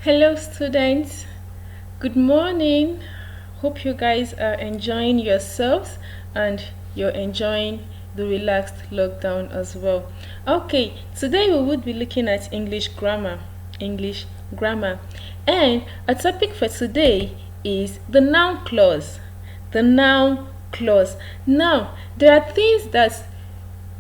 Hello students, good morning. Hope you guys are enjoying yourselves and you're enjoying the relaxed lockdown as well. Okay, today we would be looking at English grammar. And our topic for today is the noun clause. The noun clause. Now, there are things that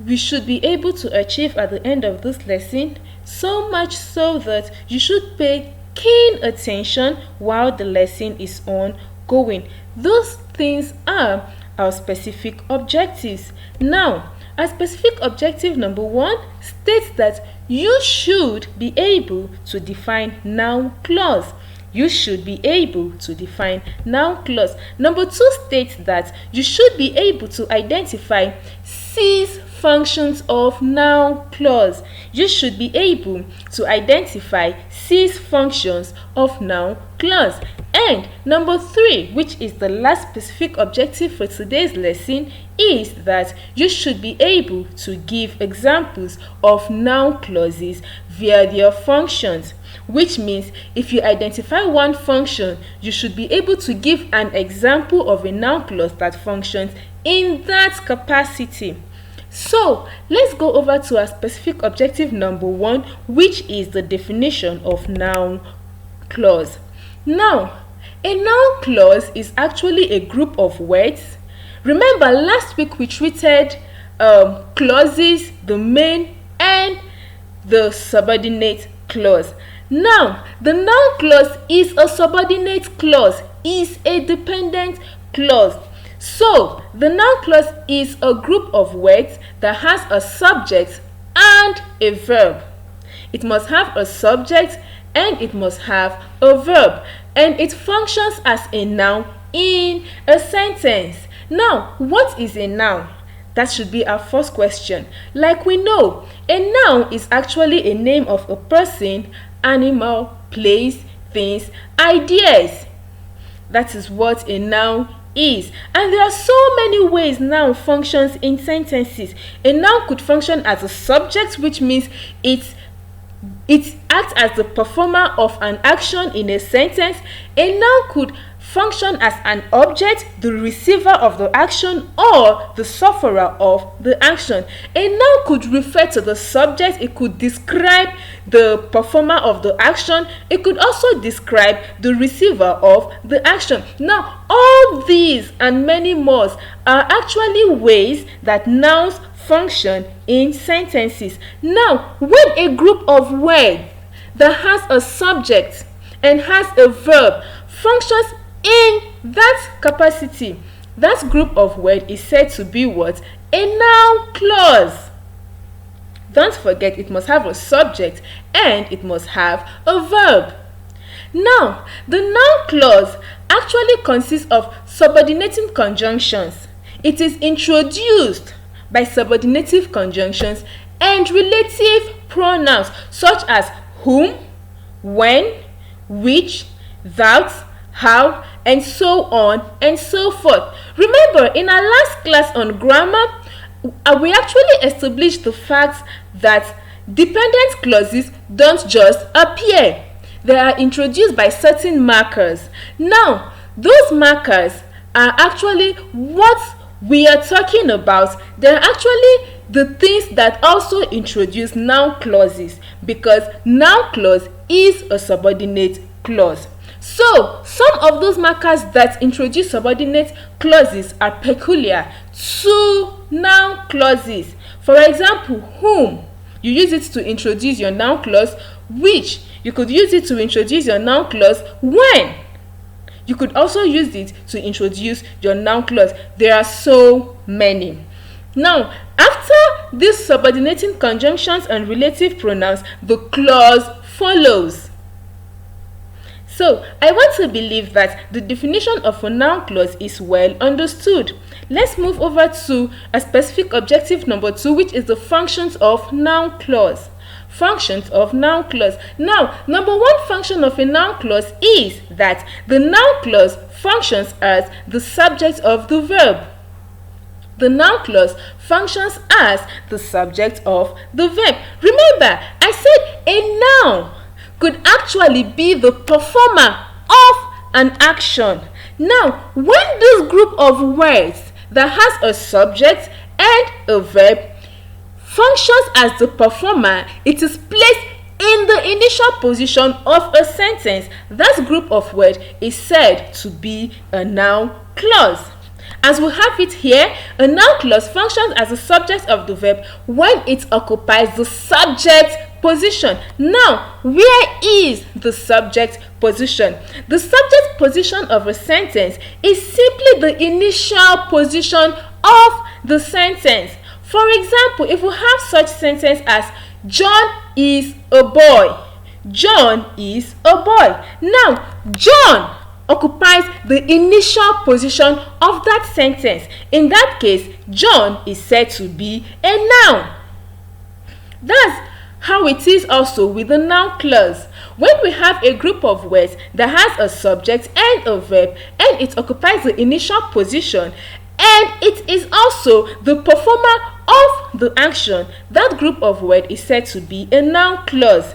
we should be able to achieve at the end of this lesson, so much so that you should pay keen attention while the lesson is ongoing. Those things are our specific objectives. Now, our specific objective number 1 states that you should be able to define noun clause. You should be able to define noun clause. Number 2 states that you should be able to identify 6 functions of noun clause. You should be able to identify 6 functions of noun clause. And number 3, which is the last specific objective for today's lesson, is that you should be able to give examples of noun clauses via their functions. Which means if you identify one function, you should be able to give an example of a noun clause that functions in that capacity. So, let's go over to our specific objective number 1, which is the definition of noun clause. Now, a noun clause is actually a group of words. Remember, last week we treated clauses, the main and the subordinate clause. Now, the noun clause is a subordinate clause, is a dependent clause. So, the noun clause is a group of words that has a subject and a verb. It must have a subject and it must have a verb. And it functions as a noun in a sentence. Now, what is a noun? That should be our first question. Like we know, a noun is actually a name of a person, animal, place, things, ideas. That is what a noun is. And there are so many ways noun functions in sentences. A noun could function as a subject, which means it acts as the performer of an action in a sentence. A noun could function as an object, the receiver of the action or the sufferer of the action. A noun could refer to the subject, it could describe the performer of the action, it could also describe the receiver of the action. Now, all these and many more are actually ways that nouns function in sentences. Now, when a group of words that has a subject and has a verb functions in that capacity, that group of words is said to be what? A noun clause. Don't forget, it must have a subject and it must have a verb. Now, the noun clause actually consists of subordinating conjunctions. It is introduced by subordinative conjunctions and relative pronouns such as whom, when, which, that, how, and so on and so forth. Remember, in our last class on grammar, we actually established the fact that dependent clauses don't just appear. They are introduced by certain markers. Now, those markers are actually what we are talking about. They're actually the things that also introduce noun clauses, because noun clause is a subordinate clause. So, some of those markers that introduce subordinate clauses are peculiar to noun clauses. For example, whom, you use it to introduce your noun clause. Which, you could use it to introduce your noun clause. When, you could also use it to introduce your noun clause. There are so many. Now, after these subordinating conjunctions and relative pronouns, the clause follows. So, I want to believe that the definition of a noun clause is well understood. Let's move over to a specific objective number 2, which is the functions of noun clause. Functions of noun clause. Now, number 1 function of a noun clause is that the noun clause functions as the subject of the verb. The noun clause functions as the subject of the verb. Remember, I said a noun could actually be the performer of an action. Now, when this group of words that has a subject and a verb functions as the performer, it is placed in the initial position of a sentence. That group of words is said to be a noun clause. As we have it here, a noun clause functions as the subject of the verb when it occupies the subject position. Now, where is the subject position? The subject position of a sentence is simply the initial position of the sentence. For example, if we have such sentence as John is a boy. John is a boy. Now, John occupies the initial position of that sentence. In that case, John is said to be a noun. That's how it is also with the noun clause. When we have a group of words that has a subject and a verb, and it occupies the initial position, and it is also the performer of the action, that group of words is said to be a noun clause.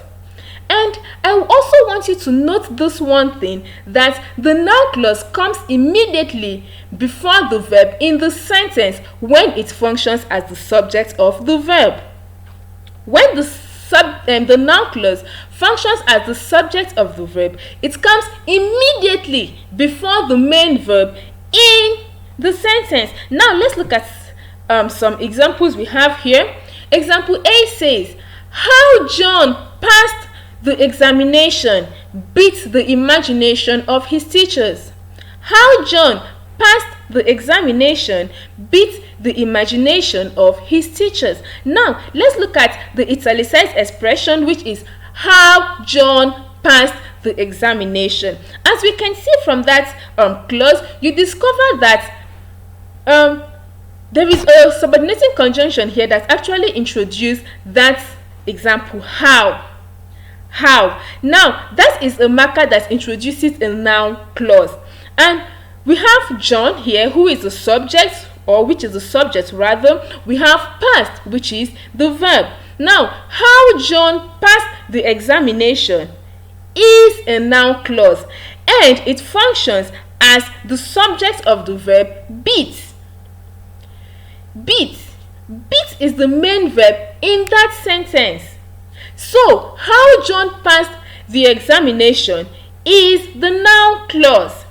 And I also want you to note this one thing, that the noun clause comes immediately before the verb in the sentence when it functions as the subject of the verb. When the noun clause functions as the subject of the verb, it comes immediately before the main verb in the sentence. Now let's look at some examples we have here. Example A says, how John passed the examination beat the imagination of his teachers. How John passed the examination beat the imagination of his teachers. Now, let's look at the italicized expression, which is how John passed the examination. As we can see from that clause, you discover that there is a subordinating conjunction here that actually introduced that example, how. Now, that is a marker that introduces a noun clause. And we have John here, who is the subject, or which is the subject rather. We have passed, which is the verb. Now, how John passed the examination is a noun clause, and it functions as the subject of the verb beat. Beat is the main verb in that sentence. So, how John passed the examination is the noun clause,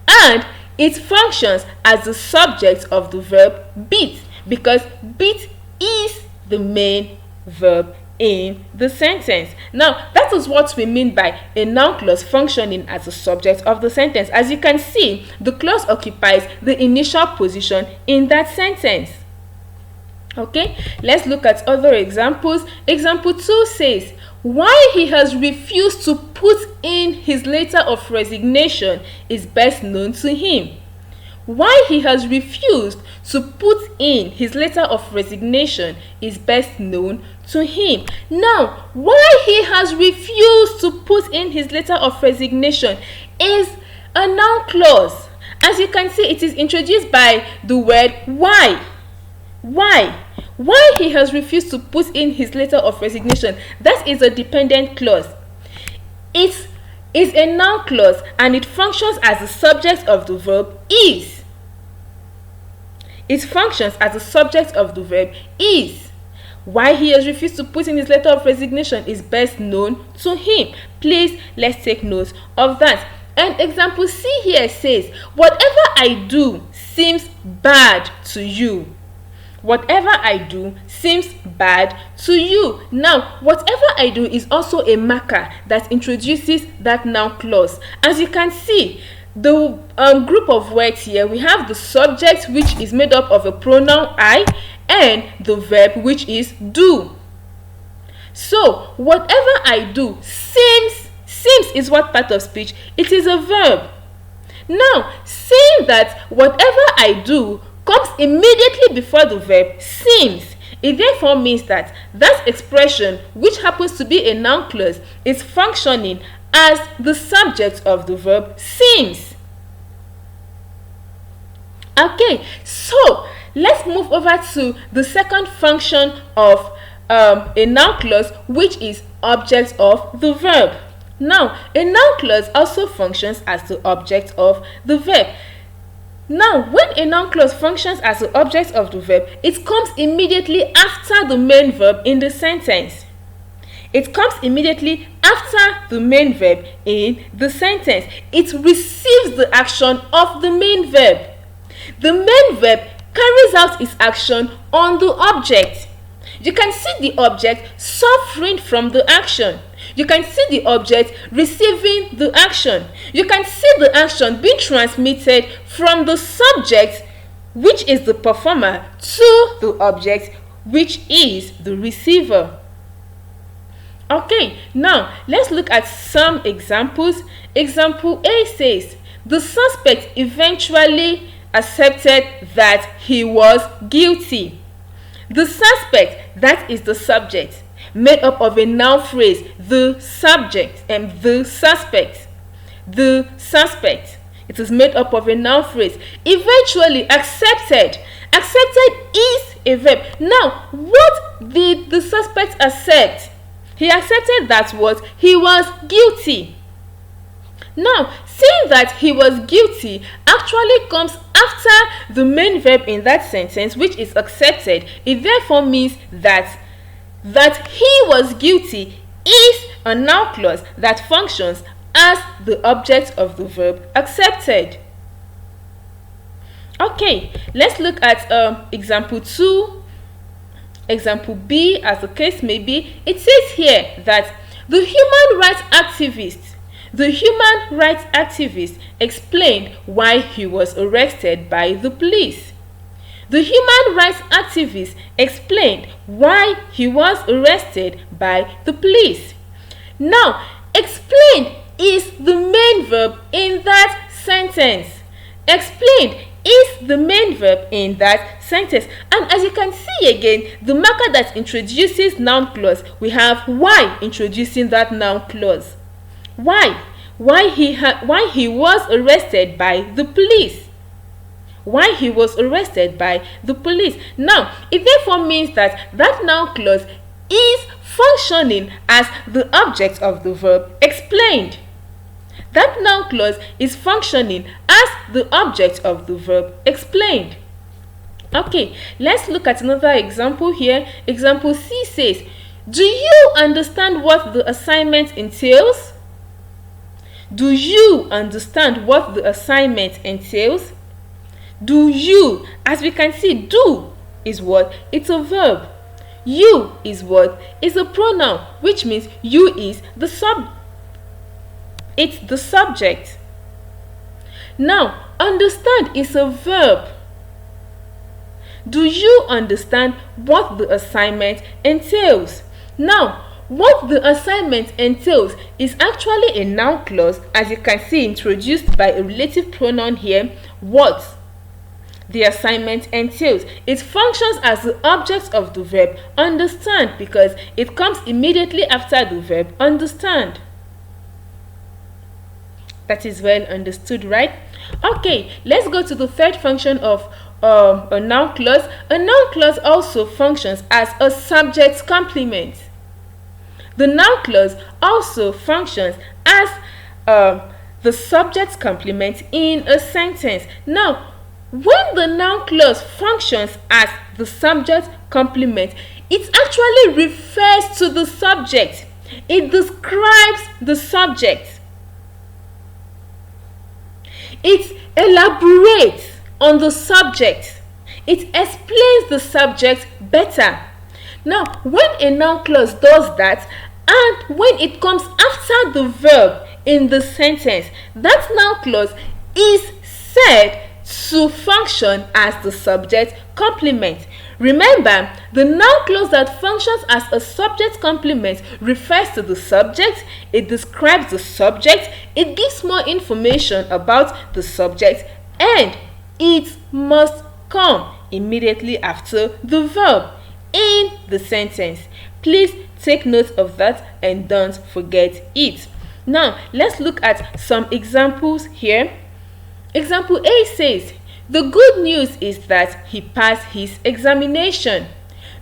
and it functions as the subject of the verb beat, because beat is the main verb in the sentence. Now, that is what we mean by a noun clause functioning as the subject of the sentence. As you can see, the clause occupies the initial position in that sentence. Okay, let's look at other examples. Example 2 says, why he has refused to put in his letter of resignation is best known to him. Why he has refused to put in his letter of resignation is best known to him. Now, why he has refused to put in his letter of resignation is a noun clause. As you can see, it is introduced by the word why. Why he has refused to put in his letter of resignation, that is a dependent clause. It is a noun clause, and it functions as the subject of the verb is. It functions as the subject of the verb is. Why he has refused to put in his letter of resignation is best known to him. Please, let's take note of that. And example C here says, whatever I do seems bad to you. Whatever I do seems bad to you. Now, whatever I do is also a marker that introduces that noun clause. As you can see, the group of words here, we have the subject, which is made up of a pronoun I, and the verb, which is do. So, whatever I do seems is what part of speech? It is a verb. Now, saying that whatever I do comes immediately before the verb seems, it therefore means that that expression, which happens to be a noun clause, is functioning as the subject of the verb seems. Okay, so let's move over to the second function of a noun clause, which is object of the verb. Now, a noun clause also functions as the object of the verb. Now, when a noun clause functions as the object of the verb, it comes immediately after the main verb in the sentence. It comes immediately after the main verb in the sentence. It receives the action of the main verb. The main verb carries out its action on the object. You can see the object suffering from the action. You can see the object receiving the action. You can see the action being transmitted from the subject, which is the performer, to the object, which is the receiver. Okay, now let's look at some examples. Example A says, the suspect eventually accepted that he was guilty. The suspect, that is the subject, made up of a noun phrase, the subject and the suspect. The suspect. It is made up of a noun phrase. Eventually accepted. Accepted is a verb. Now, what did the suspect accept? He accepted that what? He was guilty. Now, saying that he was guilty actually comes after the main verb in that sentence, which is accepted. It therefore means that he was guilty is a noun clause that functions as the object of the verb accepted. Okay, let's look at example 2, example B, as the case may be. It says here that the human rights activist explained why he was arrested by the police. The human rights activist explained why he was arrested by the police. Now, explained is the main verb in that sentence. Explained is the main verb in that sentence. And as you can see again, the marker that introduces noun clause, we have why introducing that noun clause. Why he was arrested by the police. Why he was arrested by the police. Now, it therefore means that noun clause is functioning as the object of the verb explained. That noun clause is functioning as the object of the verb explained. Okay, let's look at another example here. Example C says, do you understand what the assignment entails? Do you understand what the assignment entails? Do you, as we can see, do is what? It's a verb. You is what? It's a pronoun, which means you is the it's the subject. Now, understand is a verb. Do you understand what the assignment entails? Now, what the assignment entails is actually a noun clause, as you can see, introduced by a relative pronoun here, what the assignment entails. It functions as the object of the verb understand because it comes immediately after the verb understand. That is well understood, right? Okay, let's go to the third function of a noun clause. A noun clause also functions as a subject complement. The noun clause also functions as the subject complement in a sentence. Now, when the noun clause functions as the subject complement, it actually refers to the subject. It describes the subject. It elaborates on the subject. It explains the subject better. Now, when a noun clause does that, and when it comes after the verb in the sentence, that noun clause is said to function as the subject complement. Remember, the noun clause that functions as a subject complement refers to the subject, it describes the subject, it gives more information about the subject, and it must come immediately after the verb in the sentence. Please take note of that and don't forget it. Now, let's look at some examples here. Example A says, the good news is that he passed his examination.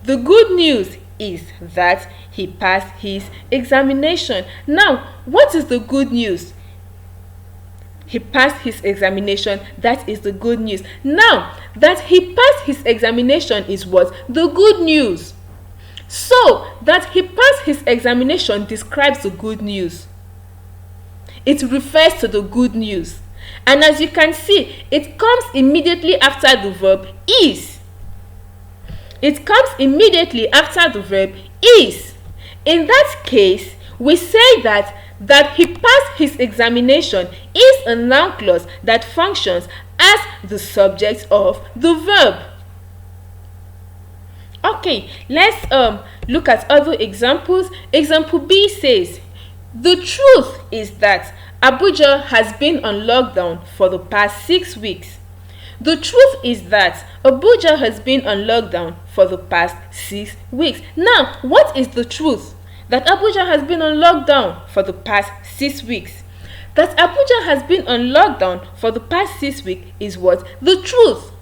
The good news is that he passed his examination. Now, what is the good news? He passed his examination. That is the good news. Now, that he passed his examination is what? The good news. So, that he passed his examination describes the good news. It refers to the good news. And as you can see, it comes immediately after the verb is. It comes immediately after the verb is. In that case, we say that he passed his examination is a noun clause that functions as the subject of the verb. Okay, let's look at other examples. Example B says, the truth is that Abuja has been on lockdown for the past 6 weeks. The truth is that Abuja has been on lockdown for the past 6 weeks. Now, what is the truth? That Abuja has been on lockdown for the past 6 weeks. That Abuja has been on lockdown for the past 6 weeks is what? The truth.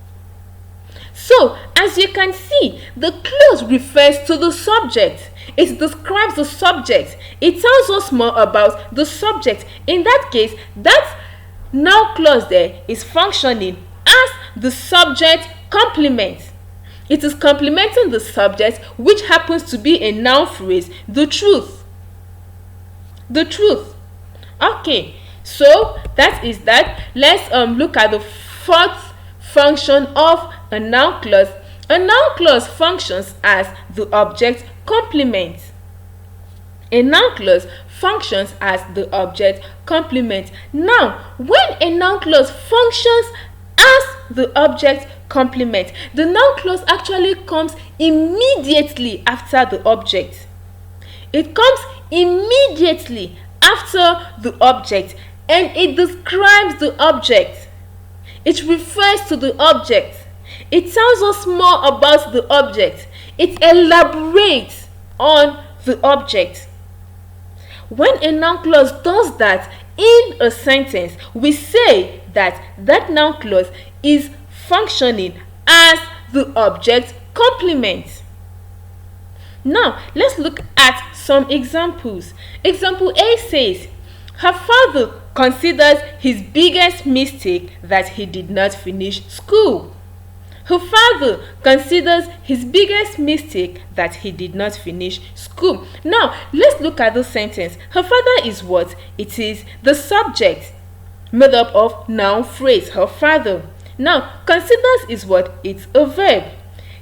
So, as you can see, the clause refers to the subject. It describes the subject. It tells us more about the subject. In that case, that noun clause there is functioning as the subject complement. It is complementing the subject, which happens to be a noun phrase, the truth. The truth. Okay, so that is that. Let's look at the fourth function of a noun clause. A noun clause functions as the object complement. A noun clause functions as the object complement. Now, when a noun clause functions as the object complement, the noun clause actually comes immediately after the object. It comes immediately after the object, and it describes the object. It refers to the object. It tells us more about the object. It elaborates on the object. When a noun clause does that in a sentence, we say that that noun clause is functioning as the object complement. Now, let's look at some examples. Example A says, her father considers his biggest mistake that he did not finish school. Her father considers his biggest mistake that he did not finish school. Now, let's look at the sentence. Her father is what? It is the subject made up of noun phrase, her father. Now, considers is what? It's a verb.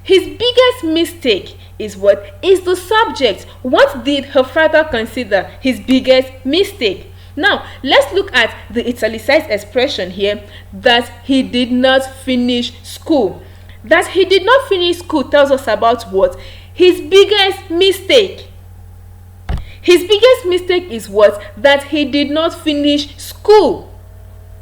His biggest mistake is what? Is the subject. What did her father consider his biggest mistake? Now, let's look at the italicized expression here, that he did not finish school. That he did not finish school tells us about what? His biggest mistake. His biggest mistake is what? That he did not finish school.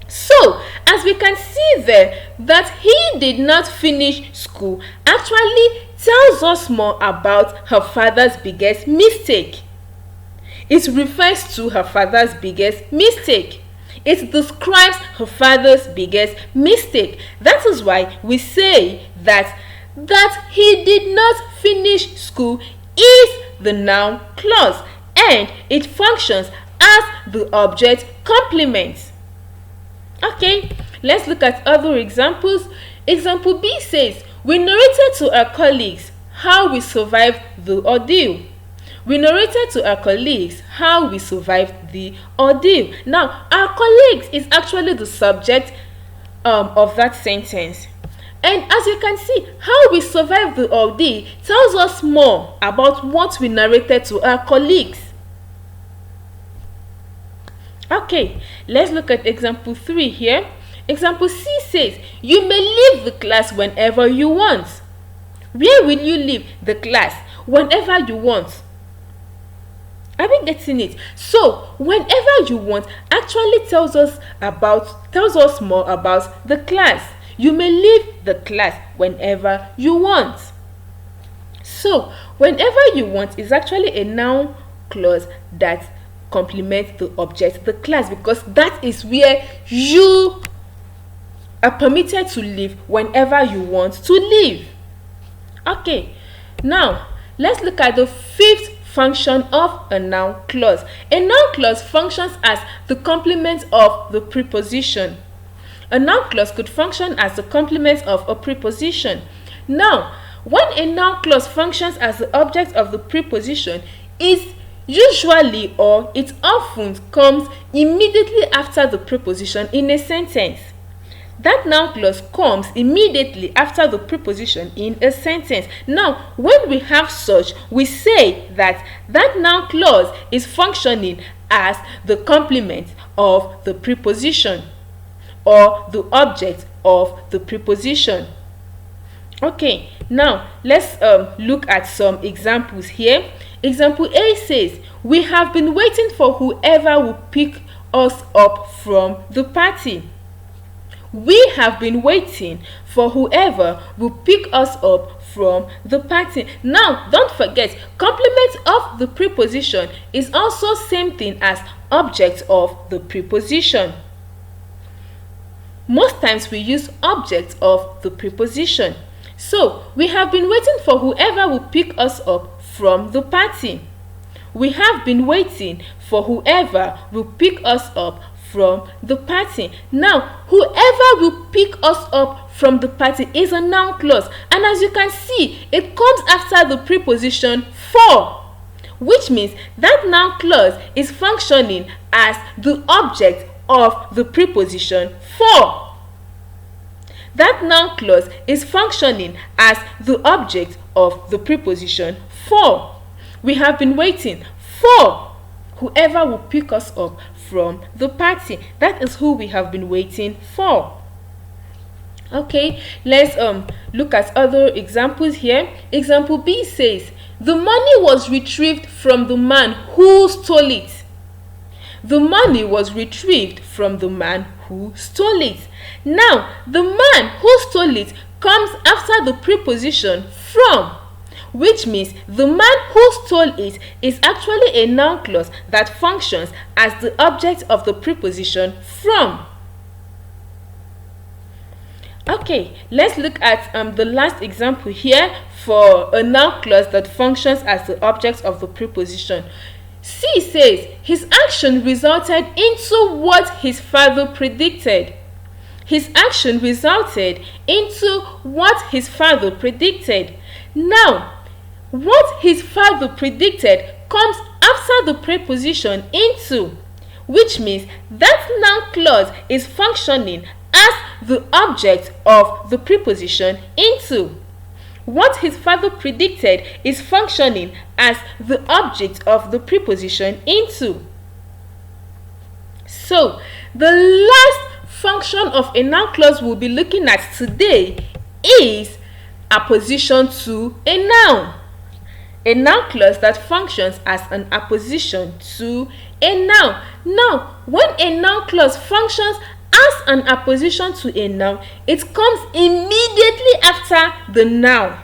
So, as we can see there, that he did not finish school actually tells us more about her father's biggest mistake. It refers to her father's biggest mistake. It describes her father's biggest mistake. That is why we say that he did not finish school is the noun clause, and it functions as the object complement. Okay, let's look at other examples. Example B says, we narrated to our colleagues how we survived the ordeal. We narrated to our colleagues how we survived the ordeal. Now, our colleagues is actually the subject of that sentence. And as you can see, how we survived the ordeal tells us more about what we narrated to our colleagues. Okay, let's look at example 3 here. Example C says, you may leave the class whenever you want. Where will you leave the class? Whenever you want. Are we getting it? So, whenever you want actually tells us more about the class. You may leave the class whenever you want. So, whenever you want is actually a noun clause that complements the object, the class, because that is where you are permitted to live whenever you want to live. Okay, now let's look at the fifth function of a noun clause. A noun clause functions as the complement of the preposition. A noun clause could function as the complement of a preposition. Now, when a noun clause functions as the object of the preposition, it usually or it often comes immediately after the preposition in a sentence. That noun clause comes immediately after the preposition in a sentence. Now, when we have such, we say that that noun clause is functioning as the complement of the preposition or the object of the preposition. Okay, now let's look at some examples here. Example A says, "We have been waiting for whoever will pick us up from the party." We have been waiting for whoever will pick us up from the party. Now, don't forget, complement of the preposition is also same thing as object of the preposition. Most times we use object of the preposition. So, we have been waiting for whoever will pick us up from the party. We have been waiting for whoever will pick us up from the party. Now, whoever will pick us up from the party is a noun clause, and as you can see, it comes after the preposition for, which means that noun clause is functioning as the object of the preposition for. That noun clause is functioning as the object of the preposition for. We have been waiting for whoever will pick us up from the party. That is who we have been waiting for. Okay, let's look at other examples here. Example B says, "The money was retrieved from the man who stole it." The money was retrieved from the man who stole it. Now, the man who stole it comes after the preposition from, which means the man who stole it is actually a noun clause that functions as the object of the preposition from. Okay, let's look at the last example here for a noun clause that functions as the object of the preposition. C says, "His action resulted into what his father predicted." His action resulted into what his father predicted. Now, what his father predicted comes after the preposition into, which means that noun clause is functioning as the object of the preposition into. What his father predicted is functioning as the object of the preposition into. So, the last function of a noun clause we'll be looking at today is apposition to a noun. A noun clause that functions as an apposition to a noun. Now, when a noun clause functions as an apposition to a noun, it comes immediately after the noun.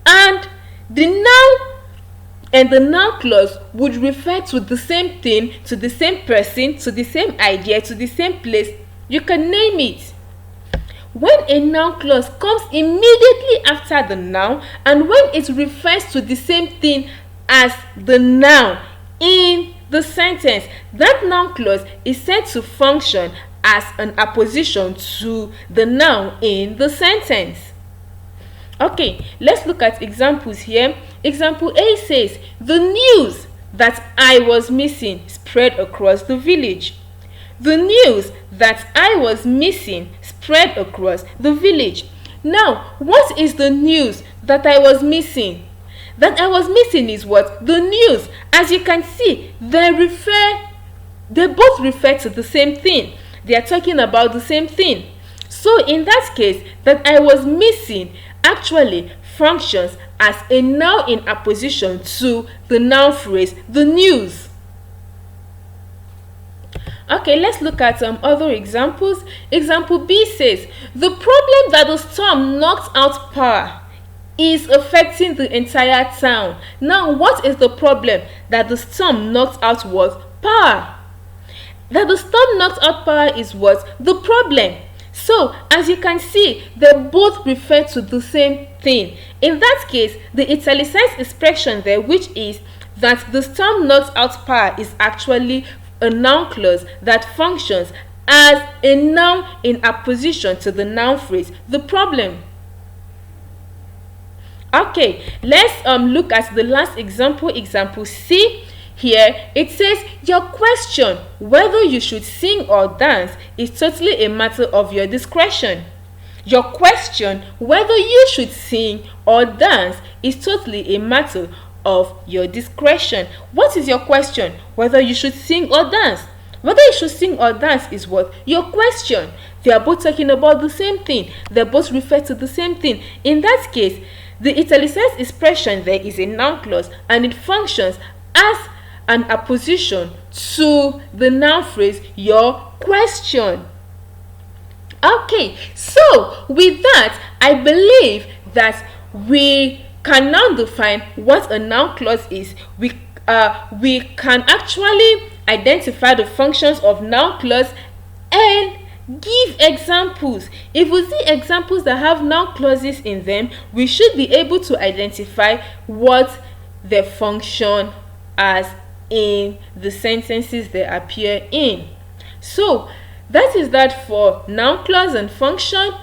And the noun and the noun clause would refer to the same thing, to the same person, to the same idea, to the same place. You can name it. When a noun clause comes immediately after the noun and when it refers to the same thing as the noun in the sentence, that noun clause is said to function as an apposition to the noun in the sentence. Okay, let's look at examples here. Example A says, "The news that I was missing spread across the village." The news that I was missing spread across the village. Now, what is the news that I was missing? That I was missing is what? The news. As you can see, they both refer to the same thing. They are talking about the same thing. So in that case, that I was missing actually functions as a noun in apposition to the noun phrase, the news. Okay, let's look at some other examples. Example B says, "The problem that the storm knocked out power is affecting the entire town." Now, what is the problem that the storm knocked out what? Power. That the storm knocked out power is what? The problem. So, as you can see, they both refer to the same thing. In that case, the italicized expression there, which is that the storm knocks out power, is actually a noun clause that functions as a noun in opposition to the noun phrase, the problem. Okay, let's look at the last example, example C. Here it says your question whether you should sing or dance is totally a matter of your discretion. Your question whether you should sing or dance is totally a matter of your discretion. What is your question? Whether you should sing or dance. Whether you should sing or dance is what? Your question. They are both talking about the same thing. They both refer to the same thing. In that case, the italicized expression there is a noun clause and it functions as an opposition to the noun phrase your question. Okay, so with that, I believe that we can now define what a noun clause is. We can actually identify the functions of noun clause and give examples. If we see examples that have noun clauses in them, we should be able to identify what they function as in the sentences they appear in. So that is that for noun clause and function.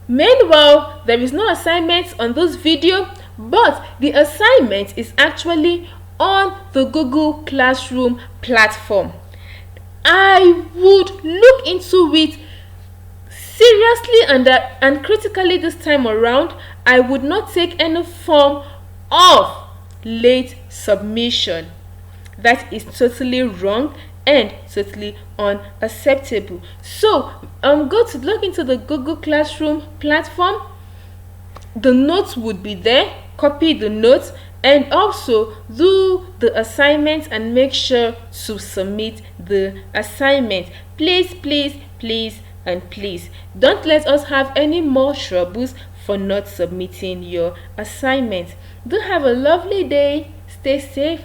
Meanwhile, there is no assignment on this video, but the assignment is actually on the Google Classroom platform. I would look into it seriously and critically this time around. I would not take any form of late submission. That is totally wrong and totally unacceptable. So go to log into the Google Classroom platform. The notes would be there. Copy the notes and also do the assignment and make sure to submit the assignment. Please, please, please, and please don't let us have any more troubles for not submitting your assignment. Do have a lovely day. Stay safe.